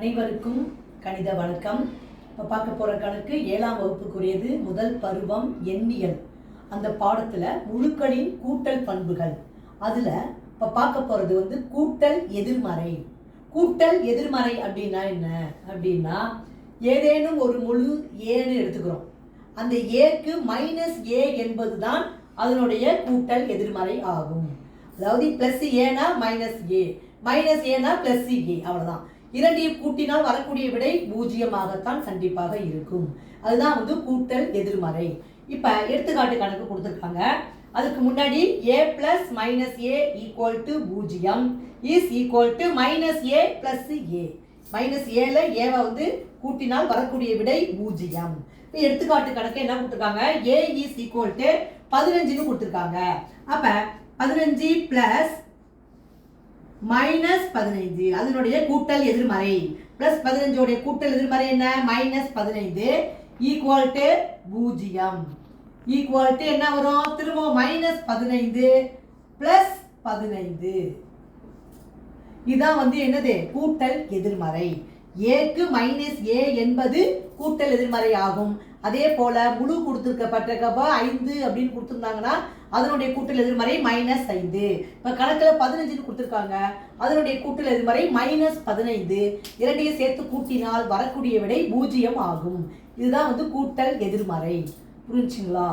அனைவருக்கும் கணித வணக்கம். இப்போ பார்க்க போகிற கணக்கு 7ஆம் வகுப்புக்குரியது. முதல் பருவம் எண்ணியல். அந்த பாடத்தில் முழுக்களின் கூட்டல் பண்புகள். அதில் இப்போ பார்க்க போகிறது கூட்டல் எதிர்மறை. கூட்டல் எதிர்மறை அப்படின்னா என்ன அப்படின்னா, ஏதேனும் ஒரு முழு ஏன்னு எடுத்துக்கிறோம். அந்த ஏக்கு -a என்பது தான் அதனுடைய கூட்டல் எதிர்மறை ஆகும். அதாவது பிளஸ் ஏனா -a, -aனா +a, அவ்வளோதான். இரண்டையும் கூட்டினால் வரக்கூடிய விடை 0ஆகத்தான் கண்டிப்பாக இருக்கும். அதுதான் கூட்டல் எதிர்மறை. இப்போ எடுத்துக்காட்டு கணக்கு கொடுத்துருக்காங்க. அதுக்கு முன்னாடி a + -a = 0 is equal to -a + a. -aல ஏவை கூட்டினால் வரக்கூடிய விடை 0. இப்போ எடுத்துக்காட்டு கணக்கு என்ன கொடுத்துருக்காங்க, a is equal to 15ன்னு கொடுத்துருக்காங்க. அப்போ 15 + -15 அதனுடைய கூட்டல் எதிர்மறை. +15 உடைய கூட்டல் எதிர்மறை என்ன, -15 ஈக்குவல் டு 0. ஈக்குவல் டு என்ன வரும், திரும்ப -15 + 15. இதான் என்னது, கூட்டல் எதிர்மறை. ஏக்கு -a என்பது கூட்டல் எதிர்மறை ஆகும். அதே போல முழு கொடுத்துருக்கப்பட்டிருக்கப்ப 5 அப்படின்னு கொடுத்துருந்தாங்கன்னா அதனுடைய கூட்டல் எதிர்மறை -5. இப்போ கணக்கில் 15ன்னு கொடுத்துருக்காங்க, அதனுடைய கூட்டல் எதிர்மறை -15. இரண்டையும் சேர்த்து கூட்டினால் வரக்கூடிய விடை 0 ஆகும். இதுதான் கூட்டல் எதிர்மறை. புரிஞ்சுங்களா?